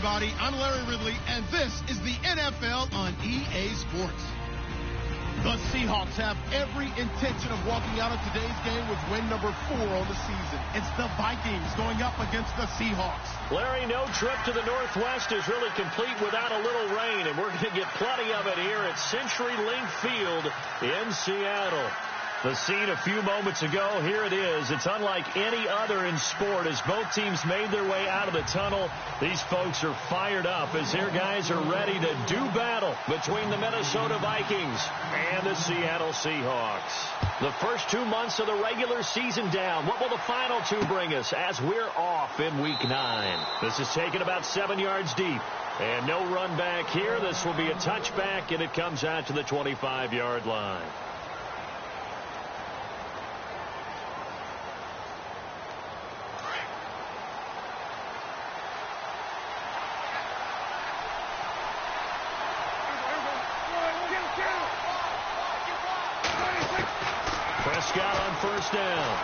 everybody. I'm Larry Ridley, and this is the NFL on EA Sports. The Seahawks have every intention of walking out of today's game with win number 4 on the season. It's the Vikings going up against the Seahawks. Larry, no trip to the Northwest is really complete without a little rain, and we're going to get plenty of it here at CenturyLink Field in Seattle. The scene a few moments ago, here it is. It's unlike any other in sport as both teams made their way out of the tunnel. These folks are fired up as their guys are ready to do battle between the Minnesota Vikings and the Seattle Seahawks. The first 2 months of the regular season down. What will the final 2 bring us as we're off in Week 9? This is taken about 7 yards deep. And no run back here. This will be a touchback, and it comes out to the 25-yard line. Prescott on first down.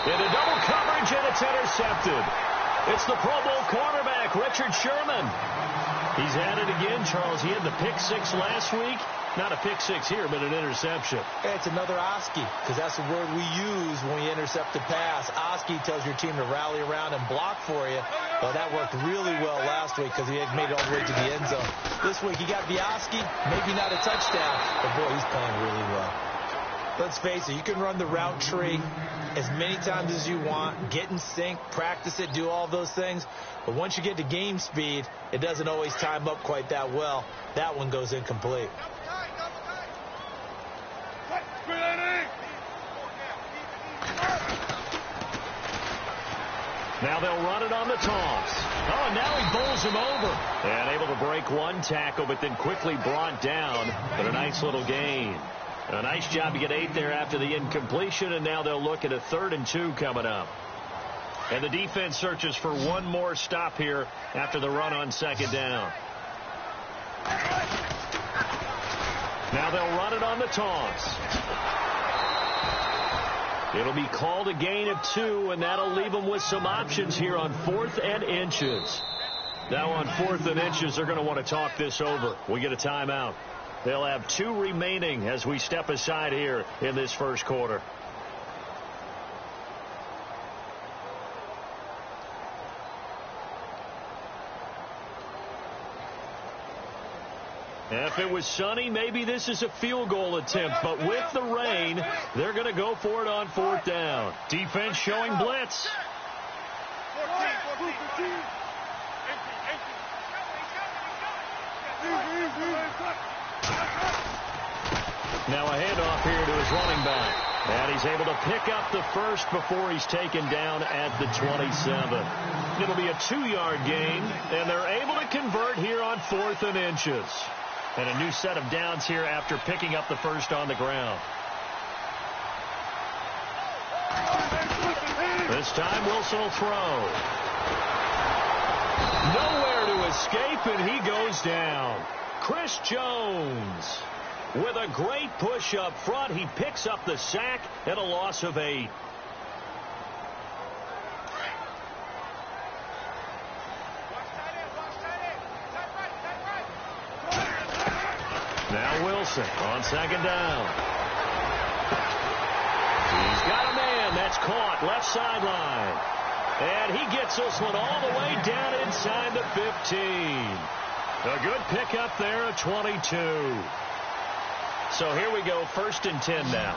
Into double coverage, and it's intercepted. It's the Pro Bowl cornerback, Richard Sherman. He's at it again, Charles. He had the pick 6 last week. Not a pick 6 here, but an interception. It's another Oski, because that's the word we use when we intercept a pass. Oski tells your team to rally around and block for you. Well, that worked really well last week because he had made it all the way to the end zone. This week, he got the Oski, maybe not a touchdown, but boy, he's playing really well. Let's face it, you can run the route tree as many times as you want, get in sync, practice it, do all those things. But once you get to game speed, it doesn't always time up quite that well. That one goes incomplete. Now they'll run it on the toss. Oh, and now he bowls him over. And able to break one tackle, but then quickly brought down. But a nice little gain. A nice job to get 8 there after the incompletion, and now they'll look at a 3rd and 2 coming up. And the defense searches for one more stop here after the run on 2nd down. Now they'll run it on the toss. It'll be called a gain of 2, and that'll leave them with some options here on 4th and inches. Now on 4th and inches, they're going to want to talk this over. We get a timeout. They'll have 2 remaining as we step aside here in this first quarter. If it was sunny, maybe this is a field goal attempt. But with the rain, they're going to go for it on 4th down. Defense showing blitz. Now a handoff here to his running back. And he's able to pick up the first before he's taken down at the 27. It'll be a 2-yard gain, and they're able to convert here on 4th and inches. And a new set of downs here after picking up the first on the ground. This time Wilson will throw. Nowhere to escape, and he goes down. Chris Jones with a great push up front. He picks up the sack and a loss of 8. Now Wilson on 2nd down. He's got a man. That's caught left sideline. And he gets this one all the way down inside the 15. A good pickup there at 22. So here we go, 1st and 10 now.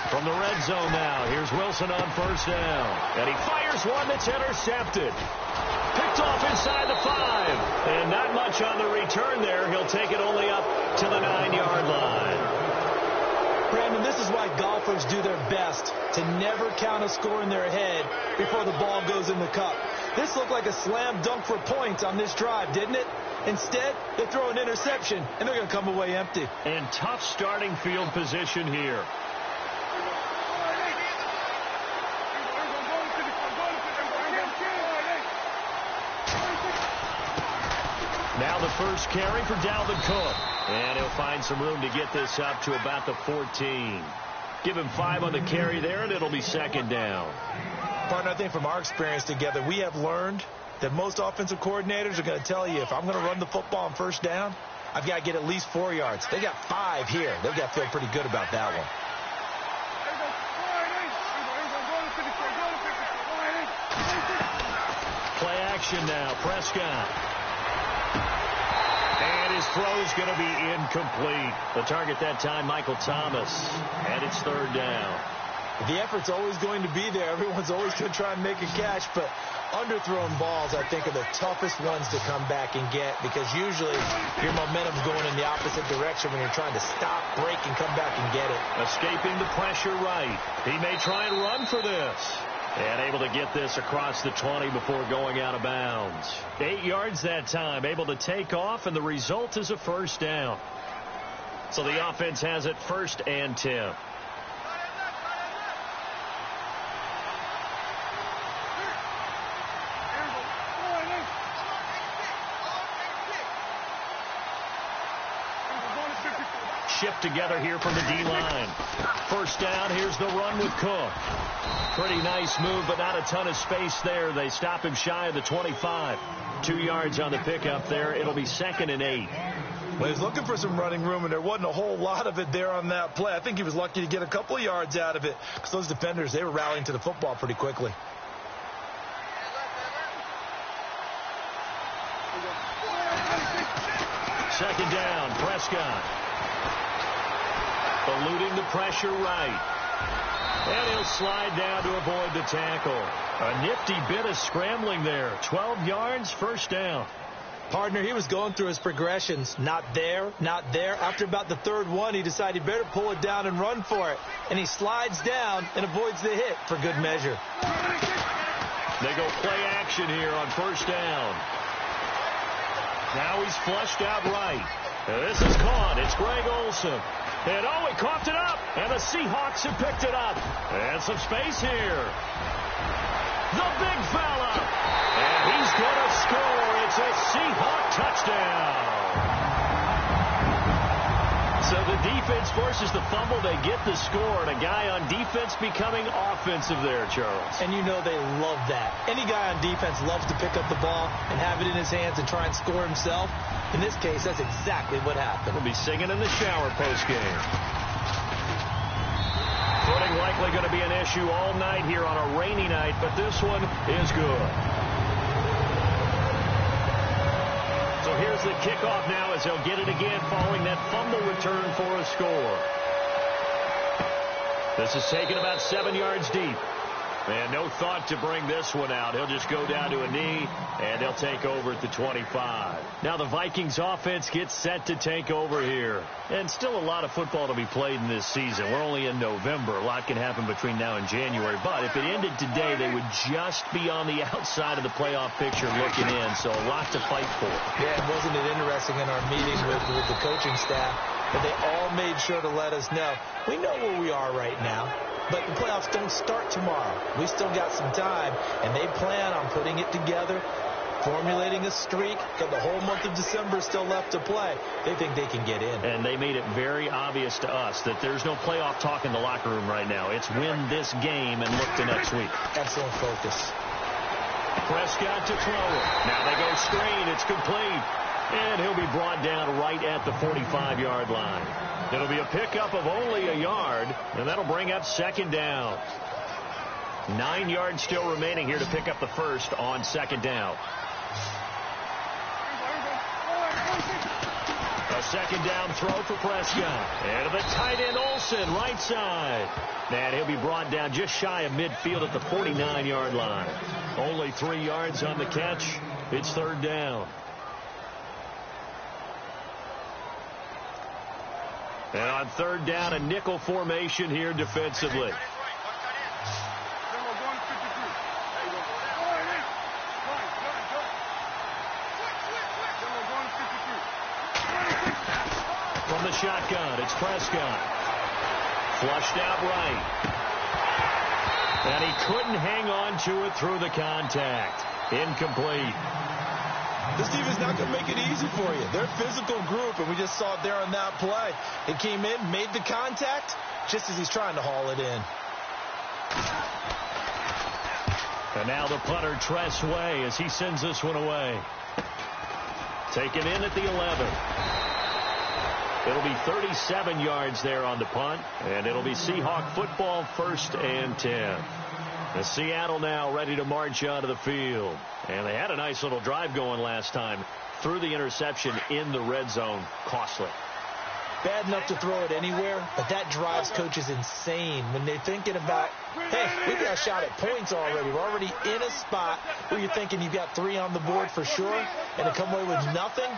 From the red zone now, here's Wilson on 1st down. And he fires one that's intercepted. Picked off inside the 5. And not much on the return there. He'll take it only up to the 9-yard line. Brandon, this is why golfers do their best to never count a score in their head before the ball goes in the cup. This looked like a slam dunk for points on this drive, didn't it? Instead, they throw an interception, and they're going to come away empty. And tough starting field position here. Now the first carry for Dalvin Cook. And he'll find some room to get this up to about the 14. Give him 5 on the carry there, and it'll be second down. Partner, I think from our experience together, we have learned that most offensive coordinators are going to tell you, if I'm going to run the football on first down, I've got to get at least 4 yards. They got 5 here. They've got to feel pretty good about that one. Play action now. Prescott. And his throw's going to be incomplete. The target that time, Michael Thomas. And it's third down. The effort's always going to be there. Everyone's always going to try and make a catch, but underthrown balls, I think, are the toughest ones to come back and get, because usually your momentum's going in the opposite direction when you're trying to stop, break, and come back and get it. Escaping the pressure right. He may try and run for this. And able to get this across the 20 before going out of bounds. 8 yards that time. Able to take off, and the result is a first down. So the offense has it 1st and 10. Shift together here from the D-line. First down, here's the run with Cook. Pretty nice move, but not a ton of space there. They stop him shy of the 25. 2 yards on the pickup there. It'll be 2nd and 8. Well, he was looking for some running room, and there wasn't a whole lot of it there on that play. I think he was lucky to get a couple of yards out of it, because those defenders, they were rallying to the football pretty quickly. Second down, Prescott. Eluding the pressure right. And he'll slide down to avoid the tackle. A nifty bit of scrambling there. 12 yards, first down. Partner, he was going through his progressions. Not there, not there. After about the 3rd one, he decided he better pull it down and run for it. And he slides down and avoids the hit for good measure. They go play action here on first down. Now he's flushed out right. This is caught. It's Greg Olsen. And oh, he coughed it up. And the Seahawks have picked it up. And some space here. The big fella. And he's going to score. It's a Seahawk touchdown. So the defense forces the fumble. They get the score. And a guy on defense becoming offensive there, Charles. And you know they love that. Any guy on defense loves to pick up the ball and have it in his hands and try and score himself. In this case, that's exactly what happened. We'll be singing in the shower post-game. Footing likely going to be an issue all night here on a rainy night, but this one is good. So here's the kickoff now as they'll get it again following that fumble return for a score. This is taken about 7 yards deep. And no thought to bring this one out. He'll just go down to a knee, and they'll take over at the 25. Now the Vikings offense gets set to take over here. And still a lot of football to be played in this season. We're only in November. A lot can happen between now and January. But if it ended today, they would just be on the outside of the playoff picture looking in. So a lot to fight for. Yeah, wasn't it interesting in our meeting with the coaching staff that they all made sure to let us know, we know where we are right now. But the playoffs don't start tomorrow. We still got some time, and they plan on putting it together, formulating a streak. Got the whole month of December still left to play. They think they can get in. And they made it very obvious to us that there's no playoff talk in the locker room right now. It's win this game and look to next week. Excellent focus. Prescott to throw it. Now they go screen. It's complete. And he'll be brought down right at the 45-yard line. It'll be a pickup of only a yard, and that'll bring up second down. 9 yards still remaining here to pick up the first on second down. A second down throw for Prescott. And to the tight end, Olsen, right side. And he'll be brought down just shy of midfield at the 49-yard line. Only 3 yards on the catch. It's third down. And on third down, a nickel formation here defensively. From the shotgun, it's Prescott. Flushed out right. And he couldn't hang on to it through the contact. Incomplete. This defense is not going to make it easy for you. They're a physical group, and we just saw it there on that play. He came in, made the contact, just as he's trying to haul it in. And now the punter, Tress Way, as he sends this one away. Taken in at the 11. It'll be 37 yards there on the punt, and it'll be Seahawk football, 1st and 10. The Seattle now ready to march onto the field. And they had a nice little drive going last time. Threw the interception in the red zone. Costly. Bad enough to throw it anywhere, but that drives coaches insane when they're thinking about, hey, we've got a shot at points already. We're already in a spot where you're thinking you've got 3 on the board for sure, and to come away with nothing,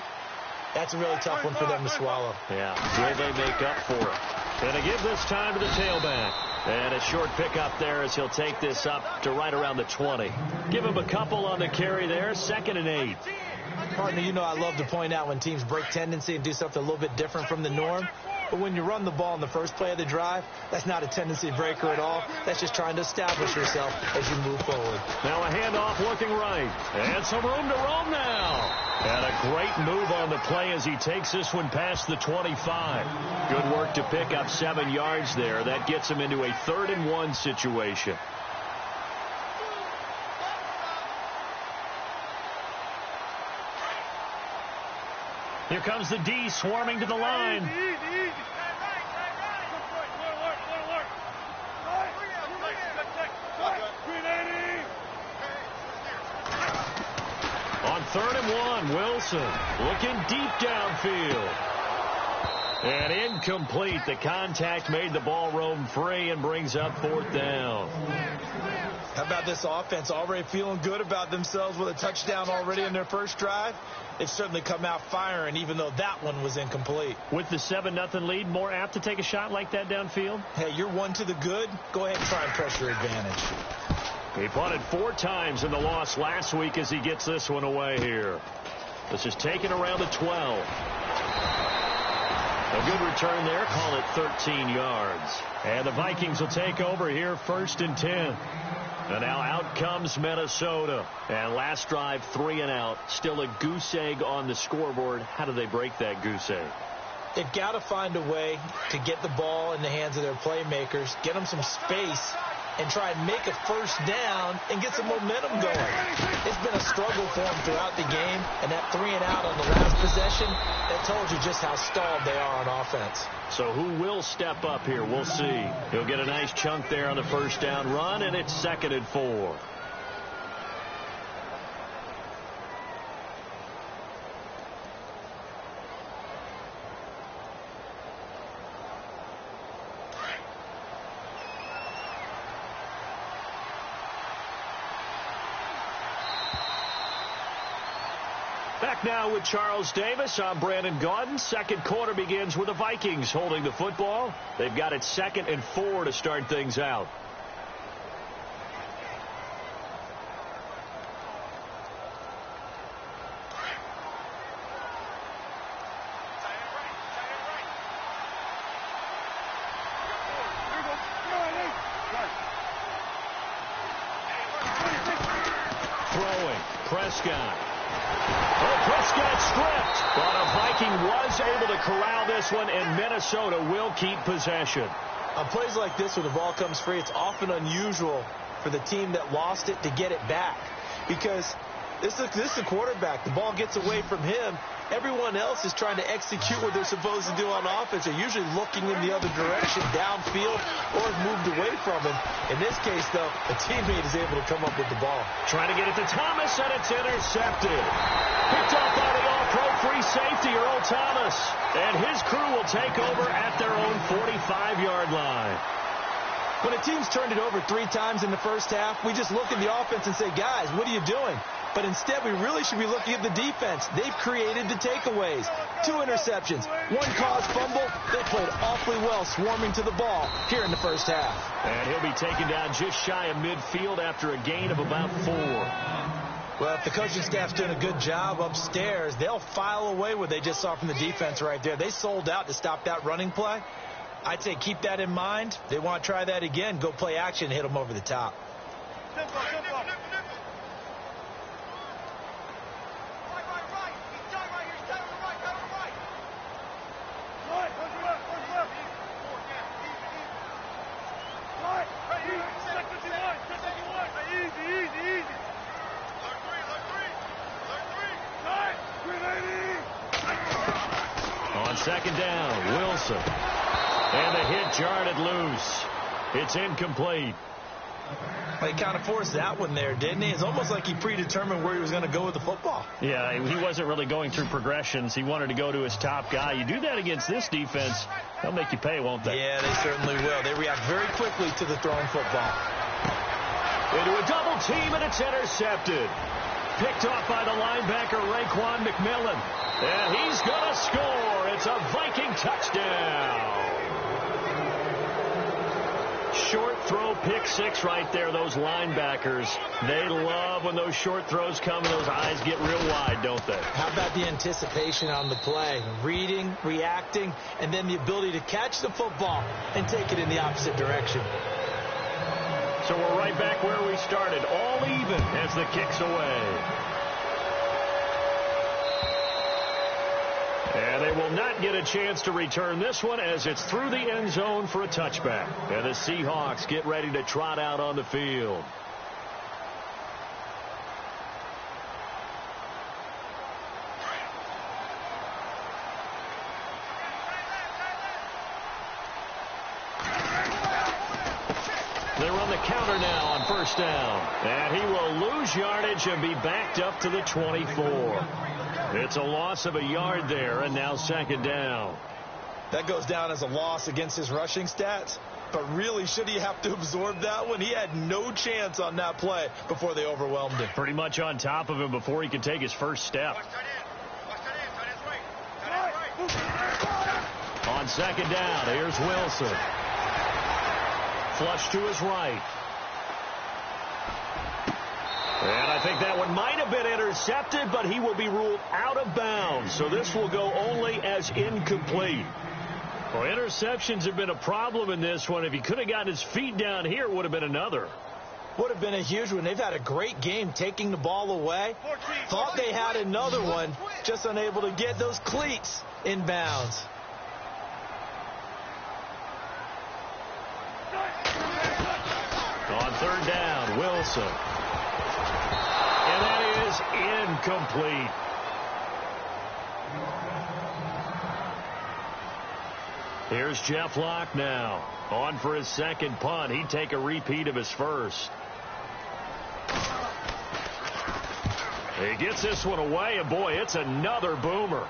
that's a really tough one for them to swallow. Yeah, will they make up for it? And they give this time to the tailback. And a short pickup there as he'll take this up to right around the 20. Give him a couple on the carry there, 2nd and 8. Partner, you know I love to point out when teams break tendency and do something a little bit different from the norm. But when you run the ball in the first play of the drive, that's not a tendency breaker at all. That's just trying to establish yourself as you move forward. Now a handoff looking right. And some room to roam now. And a great move on the play as he takes this one past the 25. Good work to pick up 7 yards there. That gets him into a 3rd and 1 situation. Here comes the D swarming to the line. On 3rd and 1, Wilson looking deep downfield. And incomplete. The contact made the ball roam free and brings up 4th down. How about this offense already feeling good about themselves with a touchdown already in their first drive? They've certainly come out firing, even though that one was incomplete. With the 7-0 lead, more apt to take a shot like that downfield? Hey, you're 1 to the good. Go ahead and try and press your advantage. He punted 4 times in the loss last week as he gets this one away here. This is taken around the 12. A good return there. Call it 13 yards. And the Vikings will take over here, 1st and 10. And now out comes Minnesota. And last drive, 3 and out. Still a goose egg on the scoreboard. How do they break that goose egg? They've got to find a way to get the ball in the hands of their playmakers, get them some space, and try and make a 1st down and get some momentum going. It's been a struggle for them throughout the game, and that 3 and out on the last possession, that told you just how stalled they are on offense. So who will step up here? We'll see. He'll get a nice chunk there on the 1st down run, and it's 2nd and 4. Back now with Charles Davis. I'm Brandon Gaudin. 2nd quarter begins with the Vikings holding the football. They've got it 2nd and 4 to start things out. Throwing, Prescott. Prescott stripped, but a Viking was able to corral this one, and Minnesota will keep possession. On plays like this where the ball comes free, it's often unusual for the team that lost it to get it back, because this is a quarterback. The ball gets away from him. Everyone else is trying to execute what they're supposed to do on offense. They're usually looking in the other direction, downfield, or have moved away from him. In this case, though, a teammate is able to come up with the ball. Trying to get it to Thomas, and it's intercepted. Picked off by the all-pro free safety, Earl Thomas. And his crew will take over at their own 45-yard line. When a team's turned it over 3 times in the first half, we just look at the offense and say, guys, what are you doing? But instead, we really should be looking at the defense. They've created the takeaways. 2 interceptions, 1 caused fumble. They played awfully well swarming to the ball here in the first half. And he'll be taken down just shy of midfield after a gain of about 4. Well, if the coaching staff's doing a good job upstairs, they'll file away what they just saw from the defense right there. They sold out to stop that running play. I'd say keep that in mind. They want to try that again. Go play action and hit them over the top. second down, Wilson. And the hit jarred it loose. It's incomplete. He kind of forced that one there, didn't he? It's almost like he predetermined where he was going to go with the football. Yeah, he wasn't really going through progressions. He wanted to go to his top guy. You do that against this defense, they'll make you pay, won't they? Yeah, they certainly will. They react very quickly to the thrown football. Into a double team, and it's intercepted. Picked off by the linebacker, Raekwon McMillan. And he's going to score. It's a Viking touchdown. Short throw, pick six right there. Those linebackers, they love when those short throws come and those eyes get real wide, don't they? How about the anticipation on the play? Reading, reacting, and then the ability to catch the football and take it in the opposite direction. So we're right back where we started, all even as the kick's away. And they will not get a chance to return this one as it's through the end zone for a touchback. And the Seahawks get ready to trot out on the field. They run the counter now on first down. And he will lose yardage and be backed up to the 24. It's a loss of a yard there, and now second down. That goes down as a loss against his rushing stats. But really, should he have to absorb that one? He had no chance on that play before they overwhelmed him. Pretty much on top of him before he could take his first step. On second down, here's Wilson. Flush to his right. And I think that one might have been intercepted, but he will be ruled out of bounds. So this will go only as incomplete. Well, interceptions have been a problem in this one. If he could have gotten his feet down here, it would have been another. Would have been a huge one. They've had a great game taking the ball away. Thought they had another one, just unable to get those cleats in bounds. On third down, Wilson. And that is incomplete. Here's Jeff Locke now. On for his second punt. He'd take a repeat of his first. He gets this one away, and boy, it's another boomer.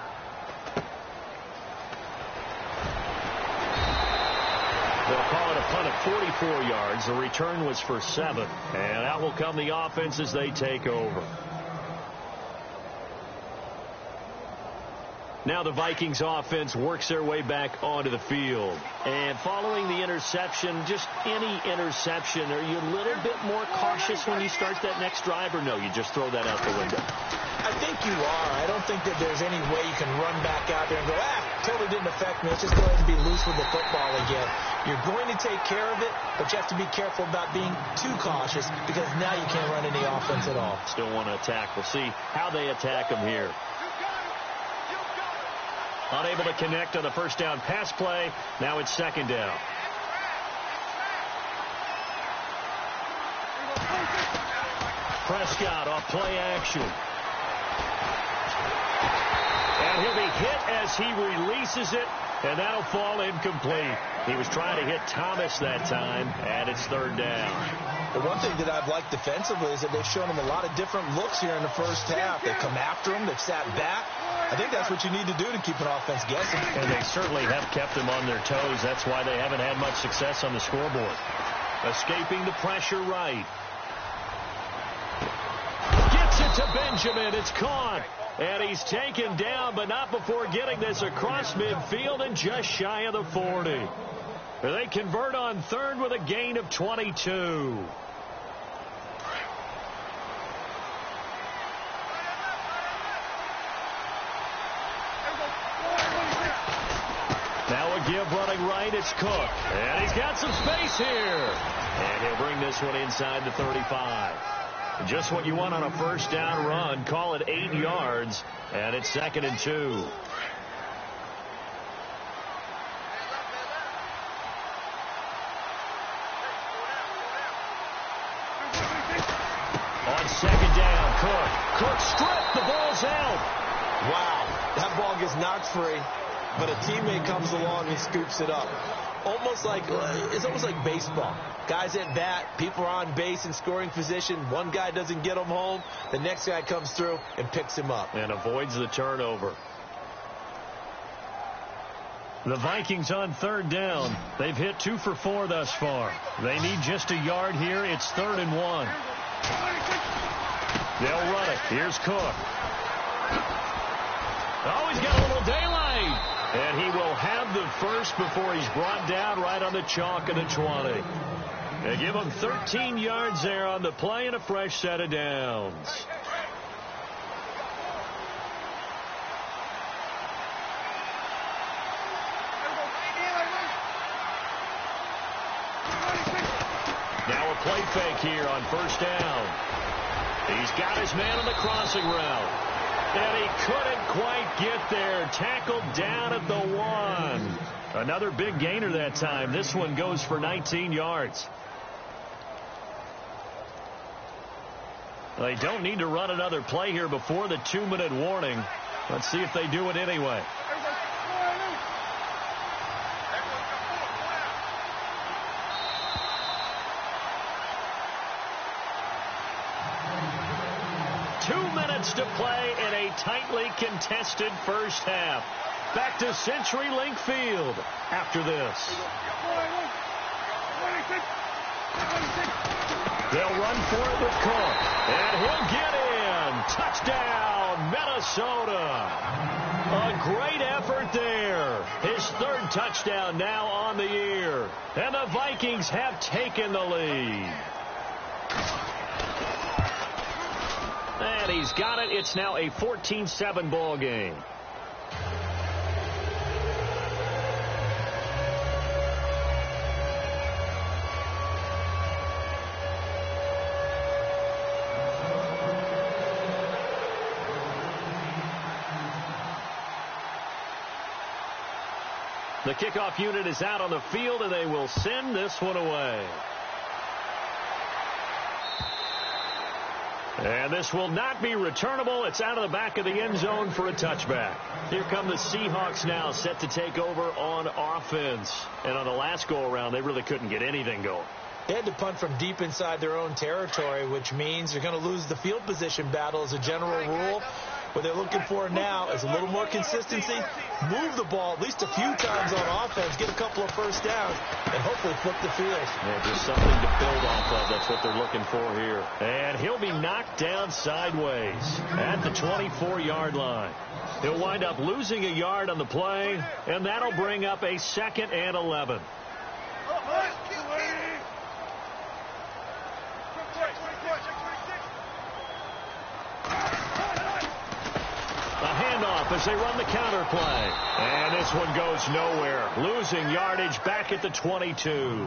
They'll call it a punt of 44 yards. The return was for 7. And out will come the offense as they take over. Now the Vikings offense works their way back onto the field. And following the interception, just any interception, are you a little bit more cautious when you start that next drive, or no, you just throw that out the window? I think you are. I don't think that there's any way you can run back out there and go, totally didn't affect me. Let's just go ahead and be loose with the football again. You're going to take care of it, but you have to be careful about being too cautious because now you can't run any offense at all. Still want to attack. We'll see how they attack them here. Unable to connect on the first down pass play. Now it's second down. Prescott off play action. And he'll be hit as he releases it, and that'll fall incomplete. He was trying to hit Thomas that time, and it's third down. The one thing that I've liked defensively is that they've shown him a lot of different looks here in the first half. They come after him. They've sat back. I think that's what you need to do to keep an offense guessing. And they certainly have kept them on their toes. That's why they haven't had much success on the scoreboard. Escaping the pressure right. Gets it to Benjamin. It's caught. And he's taken down, but not before getting this across midfield and just shy of the 40. They convert on third with a gain of 22. Now a give running right, it's Cook. And he's got some space here. And he'll bring this one inside the 35. Just what you want on a first down run. Call it 8 yards. And it's 2nd and 2. On second down, Cook. Cook stripped. The ball's out. Wow. That ball gets knocked free. but a teammate comes along and scoops it up. It's almost like baseball. Guys at bat, people are on base in scoring position. One guy doesn't get him home. The next guy comes through and picks him up. And avoids the turnover. The Vikings on third down. They've hit 2 for 4 thus far. They need just a yard here. It's 3rd and 1. They'll run it. Here's Cook. Oh, he's got a little daylight. And he will have the first before he's brought down right on the chalk of the 20. They give him 13 yards there on the play and a fresh set of downs. Now a play fake here on first down. He's got his man on the crossing route. And he couldn't quite get there. Tackled down at the 1. Another big gainer that time. This one goes for 19 yards. They don't need to run another play here before the 2-minute warning. Let's see if they do it anyway. To play in a tightly contested first half. Back to CenturyLink Field after this. They'll run for it with Cook. And he'll get in. Touchdown, Minnesota. A great effort there. His 3rd touchdown now on the year. And the Vikings have taken the lead. And he's got it. It's now a 14-7 ball game. The kickoff unit is out on the field, and they will send this one away. And this will not be returnable. It's out of the back of the end zone for a touchback. Here come the Seahawks now, set to take over on offense. And on the last go-around, they really couldn't get anything going. They had to punt from deep inside their own territory, which means they're going to lose the field position battle as a general rule. What they're looking for now is a little more consistency, move the ball at least a few times on offense, get a couple of first downs, and hopefully flip the field. Yeah, just something to build off of. That's what they're looking for here. And he'll be knocked down sideways at the 24-yard line. He'll wind up losing a yard on the play, and that'll bring up a 2nd and 11. As they run the counter play. And this one goes nowhere. Losing yardage back at the 22.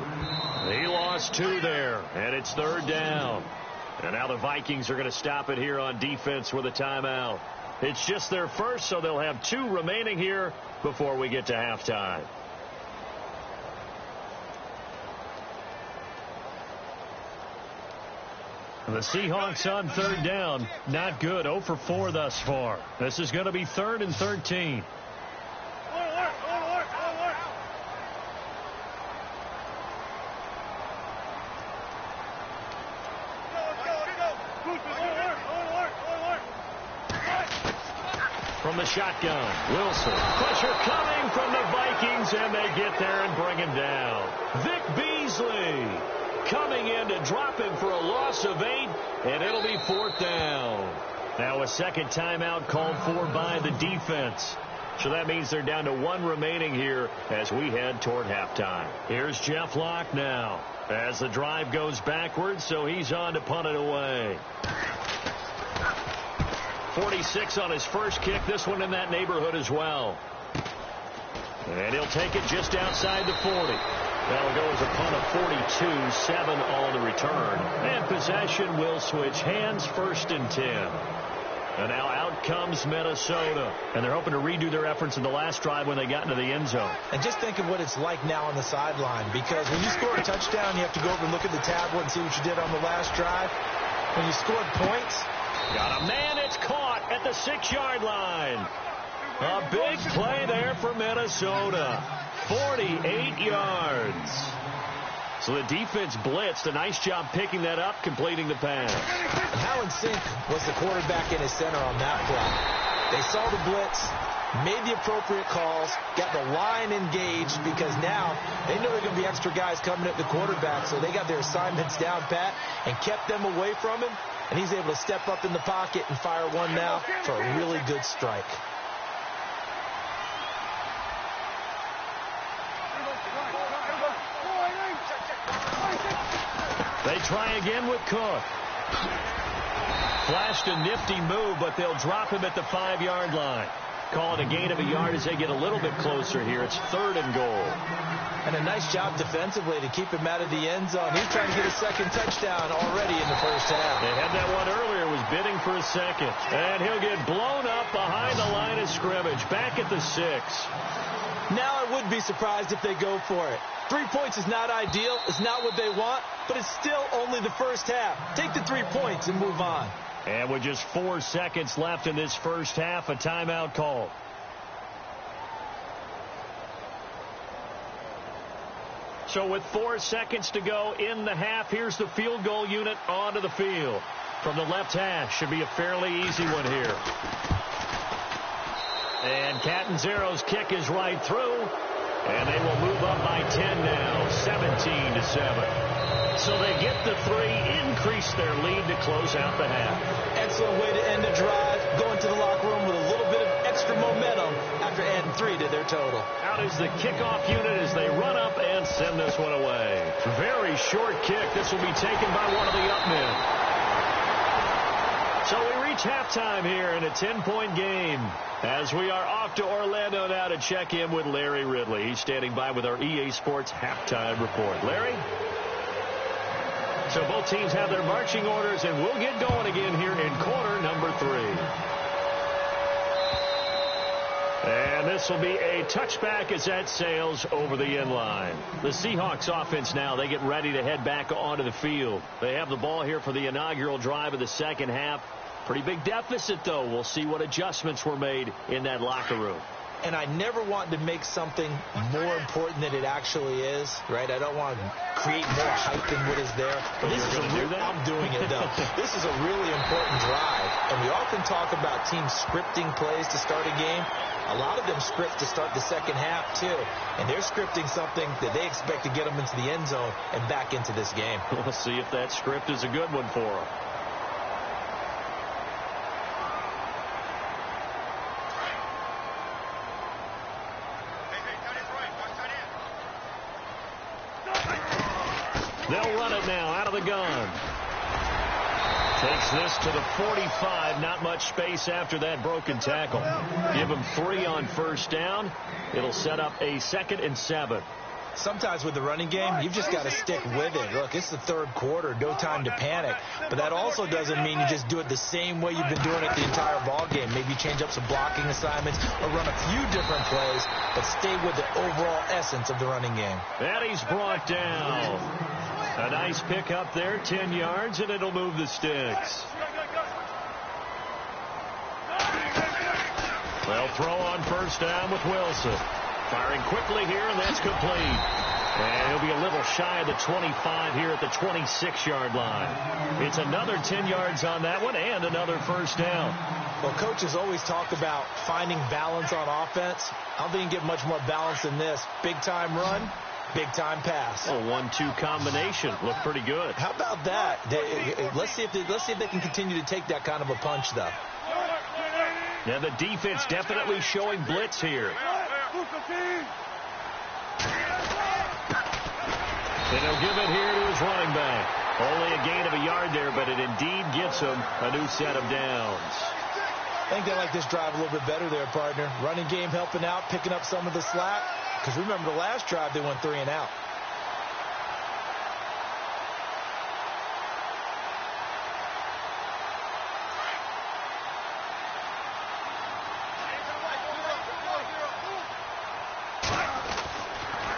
He lost 2 there. And it's 3rd down. And now the Vikings are going to stop it here on defense with a timeout. It's just their first, so they'll have 2 remaining here before we get to halftime. The Seahawks on 3rd down. Not good. 0 for 4 thus far. This is going to be 3rd and 13. From the shotgun, Wilson. Pressure coming from the Vikings, and they get there and bring him down. Vic Beasley coming in to drop him for a loss of 8, and it'll be 4th down. Now a second timeout called for by the defense. So that means they're down to 1 remaining here as we head toward halftime. Here's Jeff Locke now as the drive goes backwards, so he's on to punt it away. 46 on his first kick. This one in that neighborhood as well. And he'll take it just outside the 40. That'll go as a punt of 42, 7 on the return. And possession will switch hands, 1st and 10. And now out comes Minnesota. And they're hoping to redo their efforts in the last drive when they got into the end zone. And just think of what it's like now on the sideline. Because when you score a touchdown, you have to go over and look at the tablet and see what you did on the last drive. When you scored points. Got a man, it's caught at the 6-yard line. A big play there for Minnesota. 48 yards. So the defense blitzed. A nice job picking that up, completing the pass. And how in sync was the quarterback in his center on that play? They saw the blitz, made the appropriate calls, got the line engaged, because now they know there are going to be extra guys coming at the quarterback, so they got their assignments down pat and kept them away from him, and he's able to step up in the pocket and fire one now for a really good strike. They try again with Cook. Flashed a nifty move, but they'll drop him at the 5-yard line. Call it a gain of a yard as they get a little bit closer here. It's 3rd and goal. And a nice job defensively to keep him out of the end zone. He's trying to get a second touchdown already in the first half. They had that one earlier, was bidding for a second. And he'll get blown up behind the line of scrimmage, back at the 6. Now I would be surprised if they go for it. 3 points is not ideal. It's not what they want, but it's still only the first half. Take the 3 points and move on. And with just 4 seconds left in this first half, a timeout call. So with 4 seconds to go in the half, here's the field goal unit onto the field. From the left hash, should be a fairly easy one here. And Catanzaro's kick is right through. And they will move up by 10 now, 17-7. So they get the 3, increase their lead to close out the half. Excellent way to end the drive, going to the locker room with a little bit of extra momentum after adding 3 to their total. Out is the kickoff unit as they run up and send this one away. Very short kick. This will be taken by one of the up men. So we reach halftime here in a 10-point game as we are off to Orlando now to check in with Larry Ridley. He's standing by with our EA Sports halftime report. Larry? So both teams have their marching orders, and we'll get going again here in quarter number 3. And this will be a touchback as that sails over the end line. The Seahawks offense now, they get ready to head back onto the field. They have the ball here for the inaugural drive of the second half. Pretty big deficit, though. We'll see what adjustments were made in that locker room. And I never want to make something more important than it actually is, right? I don't want to create more hype than what is there. But this is do that? I'm doing it, though. This is a really important drive. And we often talk about teams scripting plays to start a game. A lot of them script to start the second half, too. And they're scripting something that they expect to get them into the end zone and back into this game. We'll see if that script is a good one for them. They'll run it now out of the gun. Takes this to the 45. Not much space after that broken tackle. Give him 3 on first down. It'll set up a 2nd and 7. Sometimes with the running game, you've just got to stick with it. Look, it's the third quarter, no time to panic. But that also doesn't mean you just do it the same way you've been doing it the entire ball game. Maybe change up some blocking assignments or run a few different plays, but stay with the overall essence of the running game. And he's brought down. A nice pick up there, 10 yards, and it'll move the sticks. They'll throw on first down with Wilson. Firing quickly here, and that's complete. And he'll be a little shy of the 25 here at the 26-yard line. It's another 10 yards on that one and another first down. Well, coaches always talk about finding balance on offense. I don't think you can get much more balance than this. Big-time run, big-time pass. A 1-2 combination. Looked pretty good. How about that? Let's see if they can continue to take that kind of a punch, though. Now the defense definitely showing blitz here. And he'll give it here to his running back. Only a gain of a yard there, but it indeed gets him a new set of downs. I think they like this drive a little bit better there, partner. Running game helping out, picking up some of the slack. Because remember the last drive, they went 3 and out.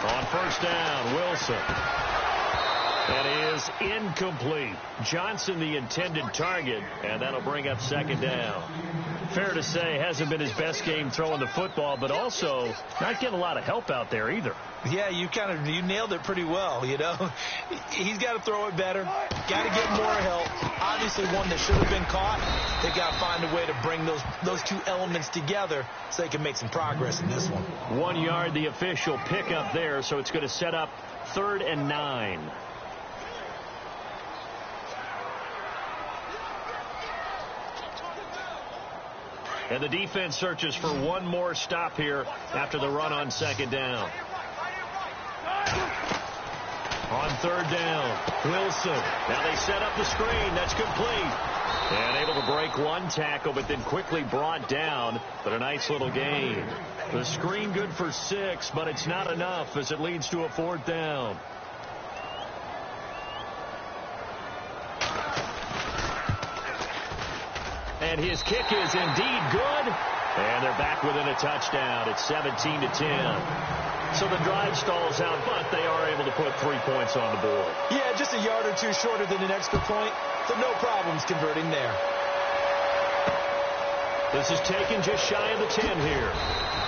On first down, Wilson. And he is incomplete. Johnson, the intended target, and that'll bring up second down. Fair to say, hasn't been his best game throwing the football, but also not getting a lot of help out there either. Yeah, you nailed it pretty well, you know. He's got to throw it better, got to get more help. Obviously one that should have been caught. They got to find a way to bring those two elements together so they can make some progress in this one. 1 yard, the official pickup there, so it's going to set up 3rd and 9. And the defense searches for one more stop here after the run on second down. On 3rd down, Wilson. Now they set up the screen. That's complete. And able to break one tackle, but then quickly brought down. But a nice little gain. The screen good for 6, but it's not enough as it leads to a 4th down. And his kick is indeed good. And they're back within a touchdown. It's 17-10. So the drive stalls out, but they are able to put 3 points on the board. Yeah, just a yard or two shorter than an extra point. So no problems converting there. This is taken just shy of the 10 here.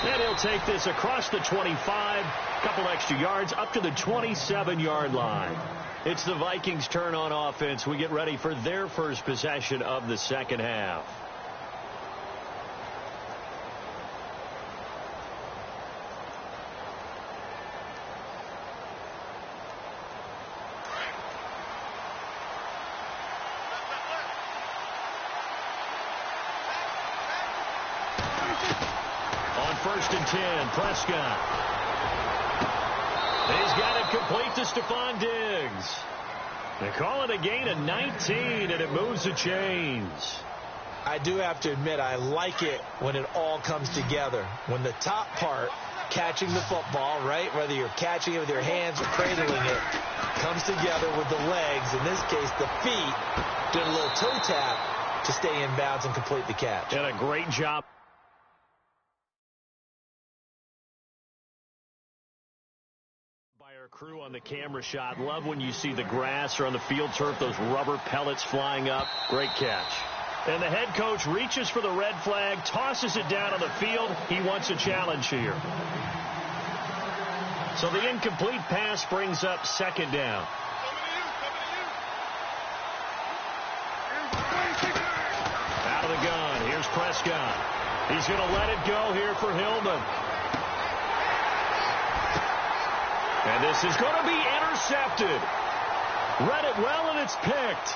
And he'll take this across the 25. A couple extra yards up to the 27-yard line. It's the Vikings' turn on offense. We get ready for their first possession of the second half. On 1st and 10, Prescott. He's got it complete to Stephon Diggs. They call it a gain of 19, and it moves the chains. I do have to admit, I like it when it all comes together. When the top part, catching the football, right, whether you're catching it with your hands or cradling it, comes together with the legs. In this case, the feet, did a little toe tap to stay in bounds and complete the catch. And a great job crew on the camera shot. Love when you see the grass or on the field turf, those rubber pellets flying up. Great catch. And the head coach reaches for the red flag, tosses it down on the field. He wants a challenge here. So the incomplete pass brings up second down. Out of the gun. Here's Prescott. He's going to let it go here for Hillman. And this is going to be intercepted. Read it well, and it's picked.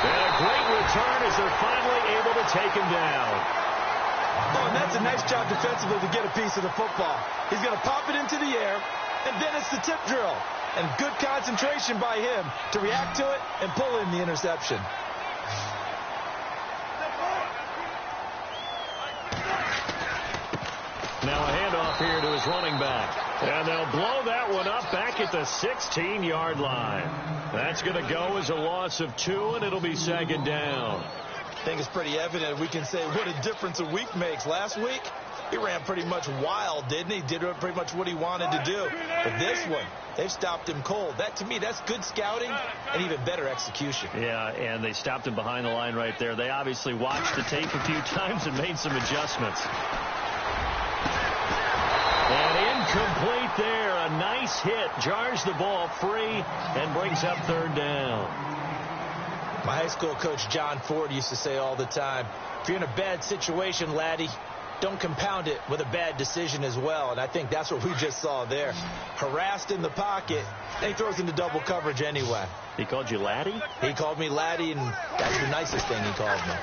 And a great return as they're finally able to take him down. Oh, and that's a nice job defensively to get a piece of the football. He's going to pop it into the air, and then it's the tip drill. And good concentration by him to react to it and pull in the interception. Now a handoff here to his running back. And they'll blow that one up back at the 16-yard line. That's going to go as a loss of 2, and it'll be second down. I think it's pretty evident. We can say what a difference a week makes. Last week, he ran pretty much wild, didn't he? Did pretty much what he wanted to do. But this one, they've stopped him cold. That, to me, that's good scouting and even better execution. Yeah, and they stopped him behind the line right there. They obviously watched the tape a few times and made some adjustments. And incomplete there. A nice hit. Jars the ball free and brings up third down. My high school coach, John Ford, used to say all the time, if you're in a bad situation, laddie, don't compound it with a bad decision as well. And I think that's what we just saw there. Harassed in the pocket, and he throws into double coverage anyway. He called you laddie? He called me laddie, and that's the nicest thing he called me.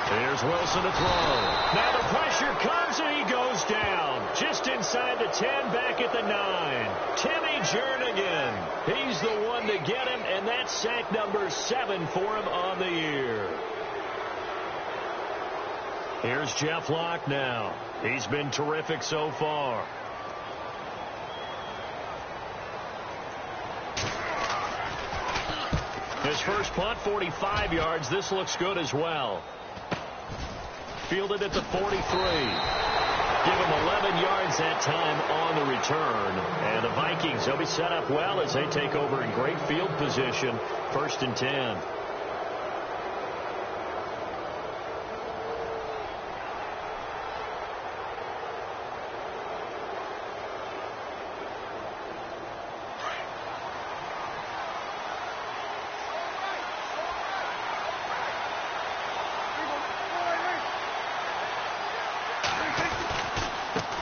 Here's Wilson to throw. Now the pressure comes, and he goes down. Just inside the 10, back at the 9. Timmy Jernigan. He's the one to get him, and that's sack number 7 for him on the year. Here's Jeff Locke now. He's been terrific so far. His first punt, 45 yards. This looks good as well. Fielded at the 43. Give him 11 yards that time on the return. And the Vikings, they'll be set up well as they take over in great field position. 1st and 10.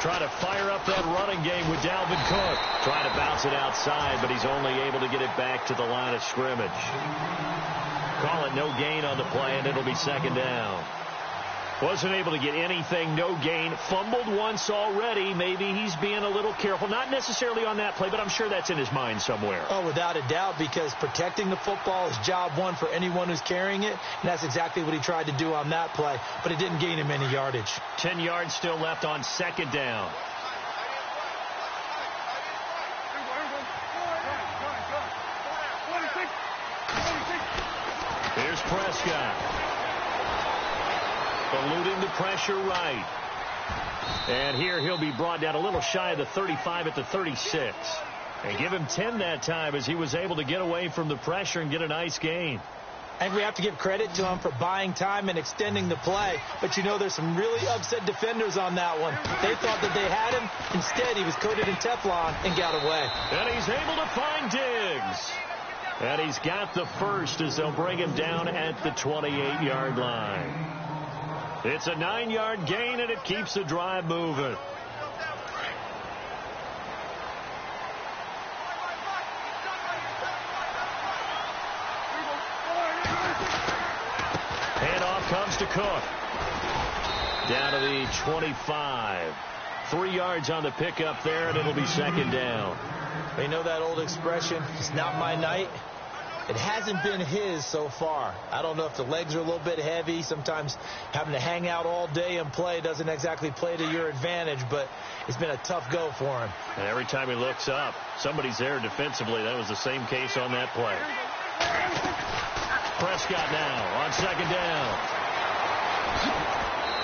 Trying to fire up that running game with Dalvin Cook. Trying to bounce it outside, but he's only able to get it back to the line of scrimmage. Call it no gain on the play, and it'll be 2nd down. Wasn't able to get anything, no gain. Fumbled once already. Maybe he's being a little careful. Not necessarily on that play, but I'm sure that's in his mind somewhere. Oh, without a doubt, because protecting the football is job one for anyone who's carrying it, and that's exactly what he tried to do on that play, but it didn't gain him any yardage. 10 yards still left on 2nd down. Here's Prescott. Eluding the pressure right. And here he'll be brought down a little shy of the 35 at the 36. And give him 10 that time as he was able to get away from the pressure and get a nice gain. And we have to give credit to him for buying time and extending the play. But, you know, there's some really upset defenders on that one. They thought that they had him. Instead, he was coated in Teflon and got away. And he's able to find Diggs. And he's got the first as they'll bring him down at the 28-yard line. It's a 9-yard gain, and it keeps the drive moving. Handoff comes to Cook. Down to the 25. 3 yards on the pickup there, and it'll be 2nd down. You know that old expression, it's not my night? It hasn't been his so far. I don't know if the legs are a little bit heavy. Sometimes having to hang out all day and play doesn't exactly play to your advantage, but it's been a tough go for him. And every time he looks up, somebody's there defensively. That was the same case on that play. Prescott now on 2nd down.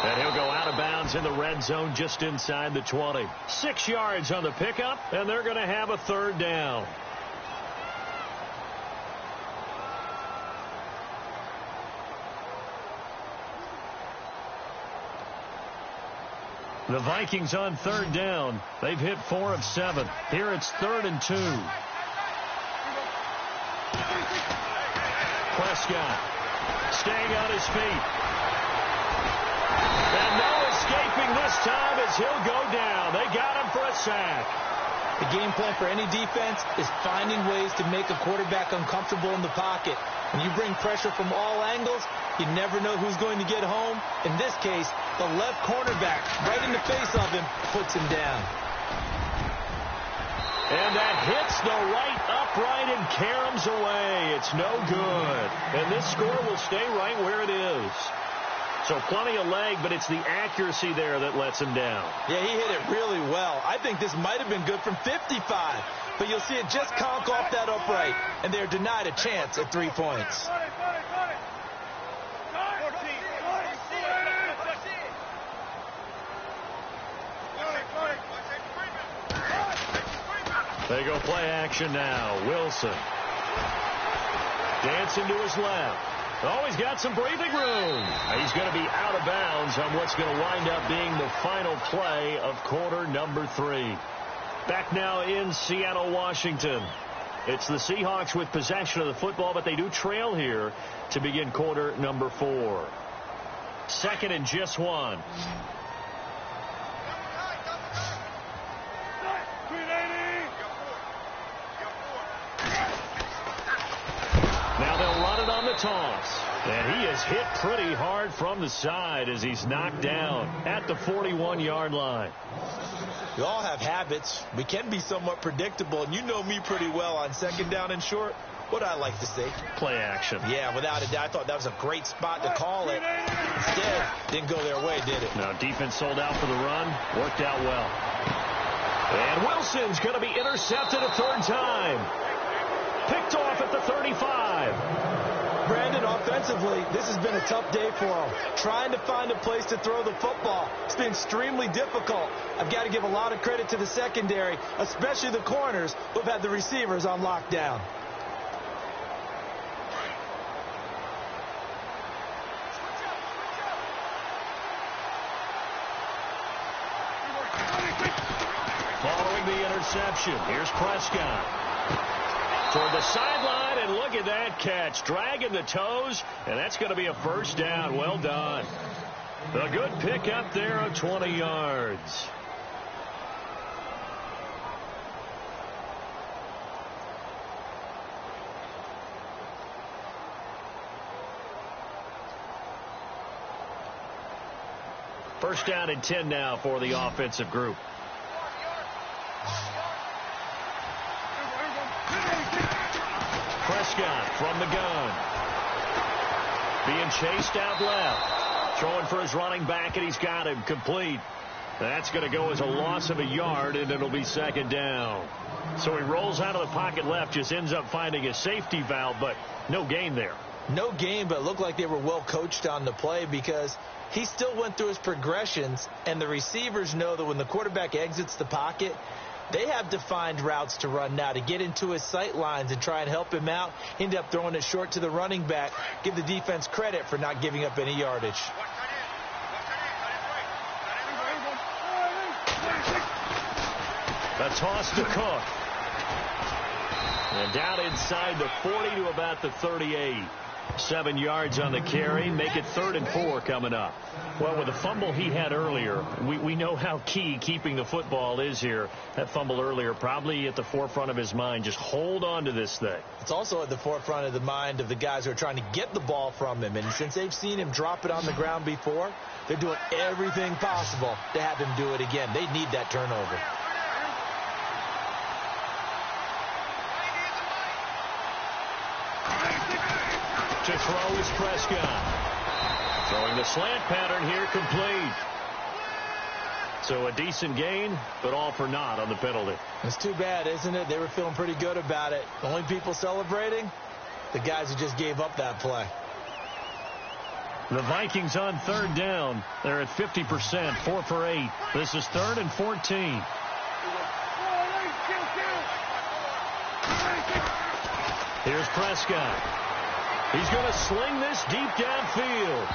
And he'll go out of bounds in the red zone just inside the 20. 6 yards on the pickup, and they're going to have a 3rd down. The Vikings on 3rd down. They've hit 4 of 7. Here it's 3rd and 2. Prescott staying on his feet. And no escaping this time as he'll go down. They got him for a sack. The game plan for any defense is finding ways to make a quarterback uncomfortable in the pocket. When you bring pressure from all angles, you never know who's going to get home. In this case, the left cornerback, right in the face of him, puts him down. And that hits the right upright and caroms away. It's no good. And this score will stay right where it is. So plenty of leg, but it's the accuracy there that lets him down. Yeah, he hit it really well. I think this might have been good from 55. But you'll see it just conk off that upright. And they're denied a chance at 3 points. They go play action now. Wilson. Dancing to his left. Oh, he's got some breathing room. He's going to be out of bounds on what's going to wind up being the final play of quarter number 3. Back now in Seattle, Washington. It's the Seahawks with possession of the football, but they do trail here to begin quarter number 4. 2nd and just 1. Now they'll run it on the toss. And he is hit pretty hard from the side as he's knocked down at the 41-yard line. We all have habits. We can be somewhat predictable, and you know me pretty well on 2nd down and short. What I like to say? Play action. Yeah, without a doubt. I thought that was a great spot to call it. Instead, didn't go their way, did it? No, defense sold out for the run. Worked out well. And Wilson's going to be intercepted a 3rd time. Picked off at the 35. Brandon, offensively, Defensively, this has been a tough day for them. Trying to find a place to throw the football. It's been extremely difficult. I've got to give a lot of credit to the secondary, especially the corners, who have had the receivers on lockdown. Following the interception, here's Prescott. Toward the sideline, and look at that catch. Dragging the toes, and that's going to be a first down. Well done. A good pick up there of 20 yards. First down and 10 now for the offensive group. Prescott from the gun. Being chased out left. Throwing for his running back, and he's got him complete. That's going to go as a loss of a yard, and it'll be second down. So he rolls out of the pocket left, just ends up finding a safety valve, but no gain there. No gain, but it looked like they were well coached on the play because he still went through his progressions, and the receivers know that when the quarterback exits the pocket, they have defined routes to run now to get into his sight lines and try and help him out. End up throwing it short to the running back. Give the defense credit for not giving up any yardage. A toss to Cook. And down inside the 40 to about the 38. 7 yards on the carry. Make it 3rd and 4 coming up. Well, with the fumble he had earlier, we know how key keeping the football is here. That fumble earlier probably at the forefront of his mind. Just hold on to this thing. It's also at the forefront of the mind of the guys who are trying to get the ball from him. And since they've seen him drop it on the ground before, they're doing everything possible to have him do it again. They need that turnover. To throw is Prescott. Throwing the slant pattern here, complete. So a decent gain, but all for naught on the penalty. It's too bad, isn't it? They were feeling pretty good about it. The only people celebrating, the guys who just gave up that play. The Vikings on 3rd down. They're at 50%, 4 for 8. This is 3rd and 14. Here's Prescott. He's going to sling this deep downfield.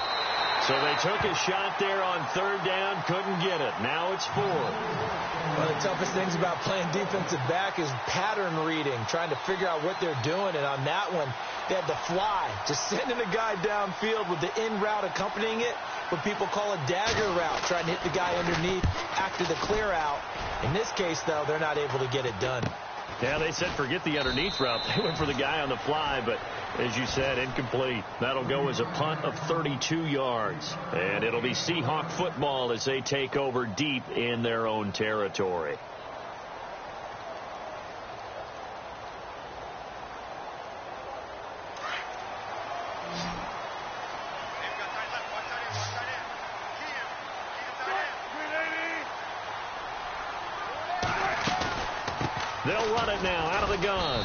So they took a shot there on 3rd down, couldn't get it. Now it's 4. One of the toughest things about playing defensive back is pattern reading, trying to figure out what they're doing. And on that one, they had the fly, just sending a guy downfield with the in route accompanying it, what people call a dagger route, trying to hit the guy underneath after the clear out. In this case, though, they're not able to get it done. Yeah, they said forget the underneath route. They went for the guy on the fly, but as you said, incomplete. That'll go as a punt of 32 yards. And it'll be Seahawk football as they take over deep in their own territory. They'll run it now out of the gun.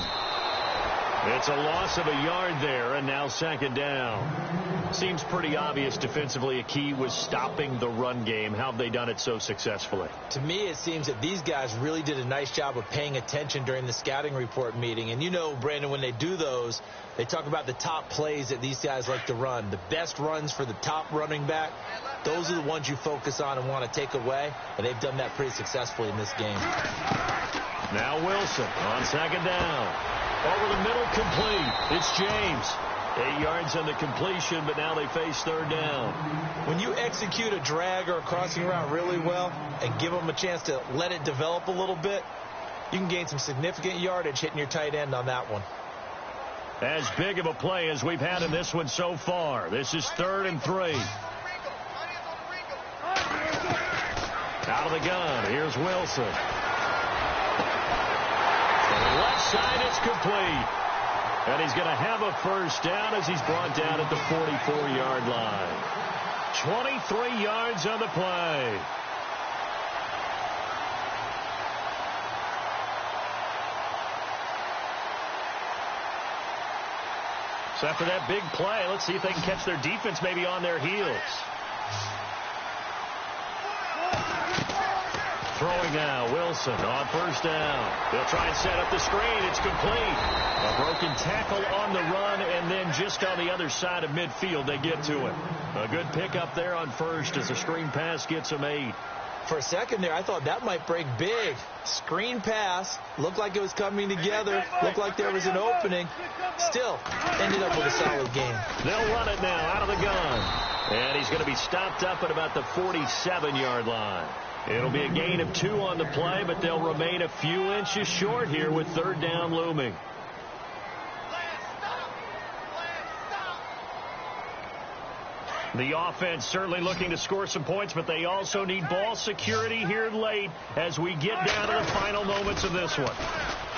It's a loss of a yard there, and now 2nd down. Seems pretty obvious defensively a key was stopping the run game. How have they done it so successfully? To me, it seems that these guys really did a nice job of paying attention during the scouting report meeting. And you know, Brandon, when they do those, they talk about the top plays that these guys like to run. The best runs for the top running back, those are the ones you focus on and want to take away. And they've done that pretty successfully in this game. Now Wilson on 2nd down. Over the middle, complete. It's James. 8 yards on the completion, but now they face 3rd down. When you execute a drag or a crossing route really well and give them a chance to let it develop a little bit, you can gain some significant yardage hitting your tight end on that one. As big of a play as we've had in this one so far. This is 3rd and 3. Out of the gun, here's Wilson. Left side, it's complete. And he's going to have a first down as he's brought down at the 44-yard line. 23 yards on the play. So after that big play, let's see if they can catch their defense maybe on their heels. Throwing now, Wilson on first down. They'll try and set up the screen. It's complete. A broken tackle on the run, and then just on the other side of midfield, they get to it. A good pickup there on first as the screen pass gets them 8. For a second there, I thought that might break big. Screen pass. Looked like it was coming together. Looked like there was an opening. Still, ended up with a solid game. They'll run it now out of the gun. And he's going to be stopped up at about the 47-yard line. It'll be a gain of 2 on the play, but they'll remain a few inches short here with third down looming. The offense certainly looking to score some points, but they also need ball security here late as we get down to the final moments of this one.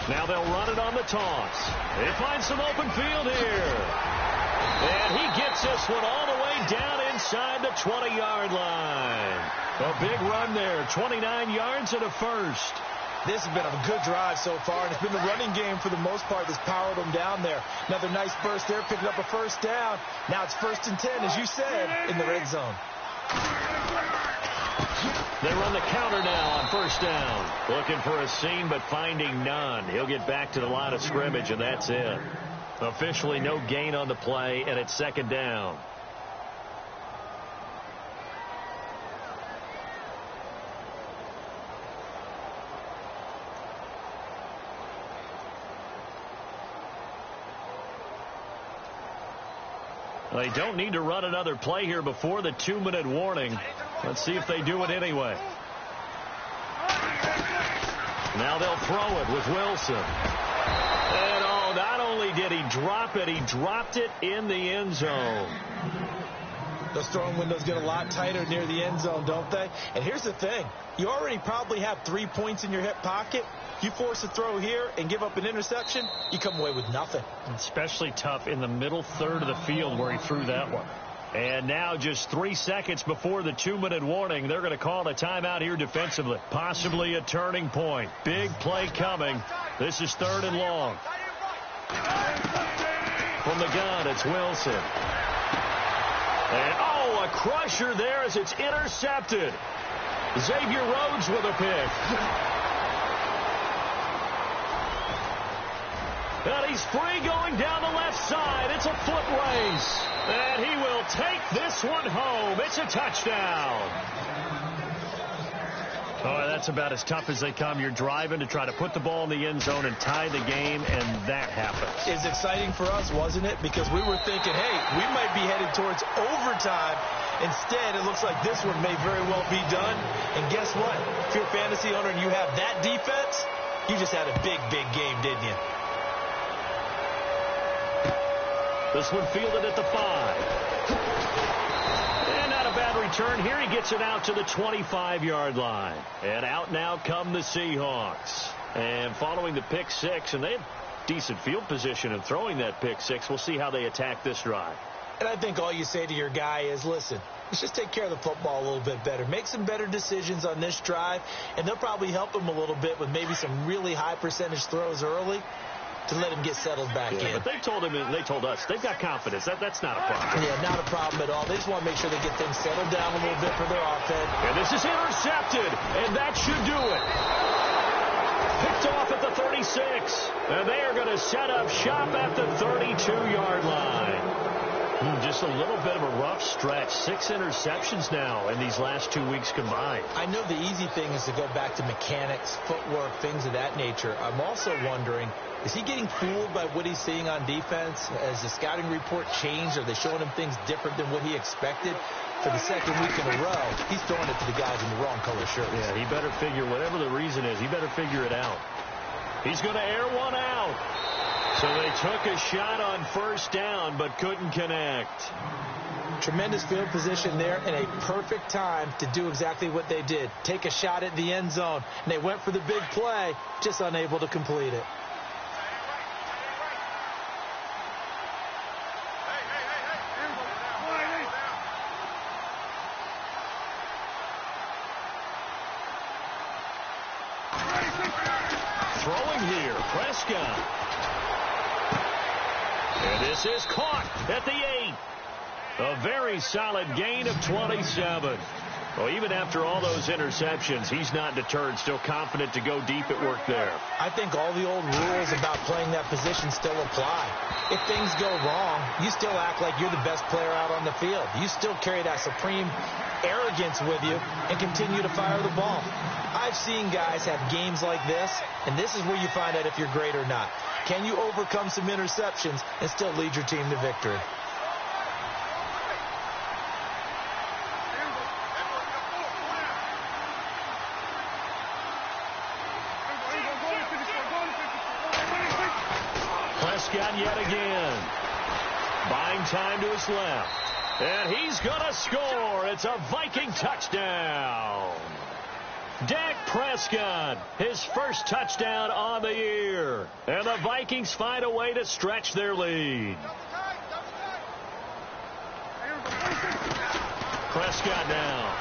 Now they'll run it on the toss. They find some open field here. And he gets this one all the way down inside the 20-yard line. A big run there, 29 yards and a first. This has been a good drive so far, and it's been the running game for the most part that's powered them down there. Another nice burst there, picking up a first down. Now it's 1st and 10, as you said, in the red zone. They run the counter now on first down. Looking for a seam, but finding none. He'll get back to the line of scrimmage, and that's it. Officially no gain on the play, and it's 2nd down. They don't need to run another play here before the 2-minute warning. Let's see if they do it anyway. Now they'll throw it with Wilson. And oh, not only did he drop it, he dropped it in the end zone. Those throwing windows get a lot tighter near the end zone, don't they? And here's the thing. You already probably have 3 points in your hip pocket. You force a throw here and give up an interception, you come away with nothing. Especially tough in the middle third of the field where he threw that one. And now just 3 seconds before the 2-minute warning, they're going to call a timeout here defensively. Possibly a turning point. Big play coming. This is 3rd and long. From the gun, it's Wilson. And, oh, a crusher there as it's intercepted. Xavier Rhodes with a pick. And he's free going down the left side. It's a foot race. And he will take this one home. It's a touchdown. Oh, that's about as tough as they come. You're driving to try to put the ball in the end zone and tie the game, and that happens. It's exciting for us, wasn't it? Because we were thinking, hey, we might be headed towards overtime. Instead, it looks like this one may very well be done. And guess what? If you're a fantasy owner and you have that defense, you just had a big, big game, didn't you? This one fielded at the 5. And not a bad return here. He gets it out to the 25-yard line. And out now come the Seahawks. And following the pick 6, and they have decent field position in throwing that pick 6. We'll see how they attack this drive. And I think all you say to your guy is, listen, let's just take care of the football a little bit better. Make some better decisions on this drive, and they'll probably help him a little bit with maybe some really high percentage throws early to let him get settled back in. But they told him, and they told us, they've got confidence. That's not a problem. Yeah, not a problem at all. They just want to make sure they get things settled down a little bit for their offense. And this is intercepted, and that should do it. Picked off at the 36, and they are going to set up shop at the 32-yard line. Just a little bit of a rough stretch. 6 interceptions now in these last 2 weeks combined. I know the easy thing is to go back to mechanics, footwork, things of that nature. I'm also wondering, is he getting fooled by what he's seeing on defense? Has the scouting report changed? Are they showing him things different than what he expected? For the 2nd week in a row, he's throwing it to the guys in the wrong color shirts. Yeah, he better figure, whatever the reason is, he better figure it out. He's going to air one out. So they took a shot on first down, but couldn't connect. Tremendous field position there and a perfect time to do exactly what they did. Take a shot at the end zone. And they went for the big play, just unable to complete it. Throwing here, Prescott. And this this is caught at the 8. A very solid gain of 27. Well, even after all those interceptions, he's not deterred, still confident to go deep at work there. I think all the old rules about playing that position still apply. If things go wrong, you still act like you're the best player out on the field. You still carry that supreme arrogance with you and continue to fire the ball. I've seen guys have games like this, and this is where you find out if you're great or not. Can you overcome some interceptions and still lead your team to victory? Prescott yet again. Buying time to his left. And he's going to score. It's a Viking touchdown. Dak Prescott, his first touchdown on the year. And the Vikings find a way to stretch their lead. Prescott now.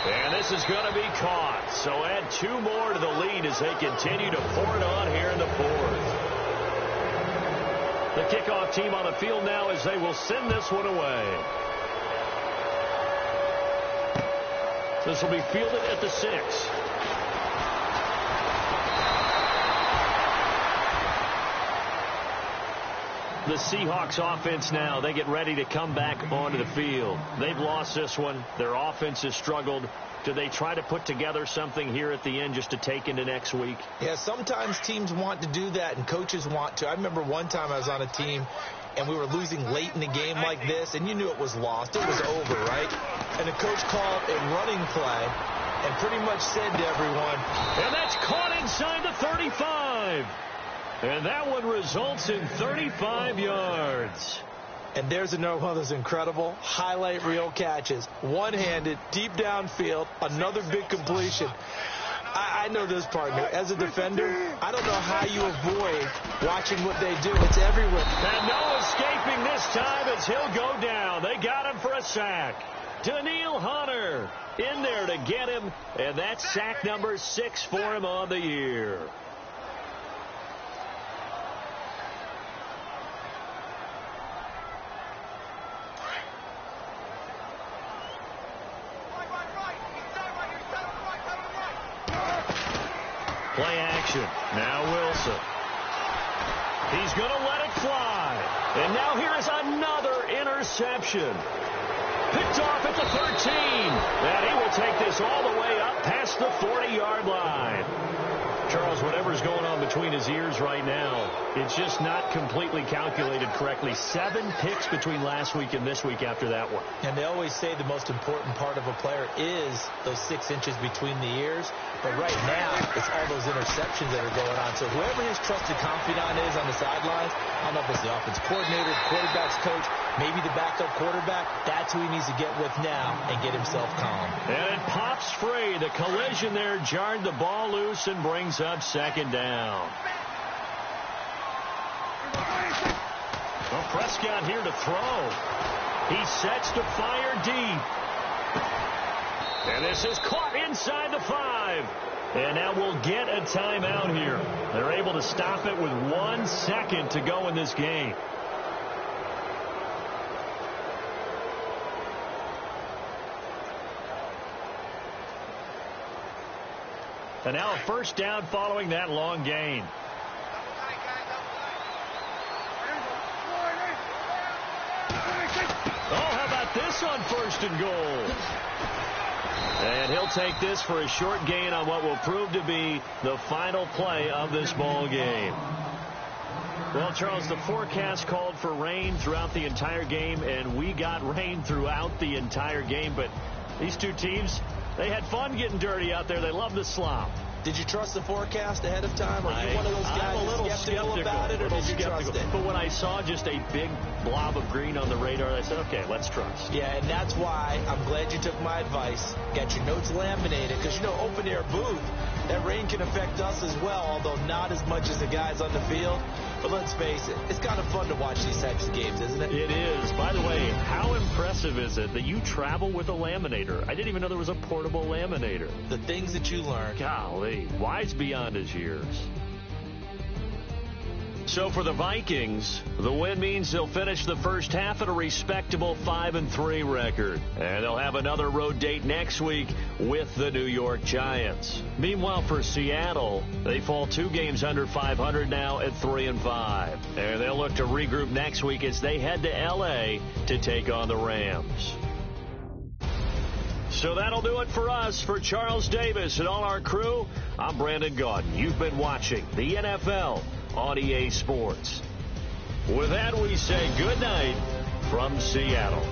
And this is going to be caught. So add 2 more to the lead as they continue to pour it on here in the 4th. The kickoff team on the field now as they will send this one away. This will be fielded at the 6. The Seahawks offense now, they get ready to come back onto the field. They've lost this one. Their offense has struggled. Do they try to put together something here at the end just to take into next week? Yeah, sometimes teams want to do that and coaches want to. I remember one time I was on a team and we were losing late in the game like this, and you knew it was lost. It was over, right? And the coach called a running play and pretty much said to everyone, and that's caught inside the 35. And that one results in 35 yards. And there's another one of those incredible highlight reel catches. One-handed, deep downfield, another big completion. I know this, partner. As a defender, I don't know how you avoid watching what they do. It's everywhere. And no escaping this time as he'll go down. They got him for a sack. Daniil Hunter in there to get him. And that's sack number 6 for him on the year. Play action. Now Wilson. He's going to let it fly. And now here is another interception. Picked off at the 13. And he will take this all the way up past the 40-yard line. Charles, whatever's going on between his ears right now, it's just not completely calculated correctly. 7 picks between last week and this week after that one. And they always say the most important part of a player is those 6 inches between the ears. But right now, it's all those interceptions that are going on. So whoever his trusted confidant is on the sidelines, I don't know if it's the offense coordinator, quarterback's coach, maybe the backup quarterback, that's who he needs to get with now and get himself calm. And it pops free. The collision there jarred the ball loose and brings up 2nd down. Well, Prescott here to throw. He sets to fire deep. And this is caught inside the 5. And now we'll get a timeout here. They're able to stop it with 1 second to go in this game. And now a 1st down following that long gain. Oh, how about this on 1st and goal? And he'll take this for a short gain on what will prove to be the final play of this ball game. Well, Charles, the forecast called for rain throughout the entire game, and we got rain throughout the entire game. But these two teams, they had fun getting dirty out there. They love the slop. Did you trust the forecast ahead of time? Are you one of those guys I'm a little skeptical about it, or did you trust it? But when I saw just a big blob of green on the radar, I said, okay, let's trust. Yeah, and that's why I'm glad you took my advice. Got your notes laminated, because, you know, open-air booth, that rain can affect us as well, although not as much as the guys on the field. But let's face it, it's kind of fun to watch these types of games, isn't it? It is. By the way, how impressive is it that you travel with a laminator? I didn't even know there was a portable laminator. The things that you learn. Golly, wise beyond his years. So for the Vikings, the win means they'll finish the first half at a respectable 5-3 record. And they'll have another road date next week with the New York Giants. Meanwhile, for Seattle, they fall 2 games under 500 now at 3-5. And they'll look to regroup next week as they head to L.A. to take on the Rams. So that'll do it for us. For Charles Davis and all our crew, I'm Brandon Gaudin. You've been watching the NFL on EA Sports. With that, we say good night from Seattle.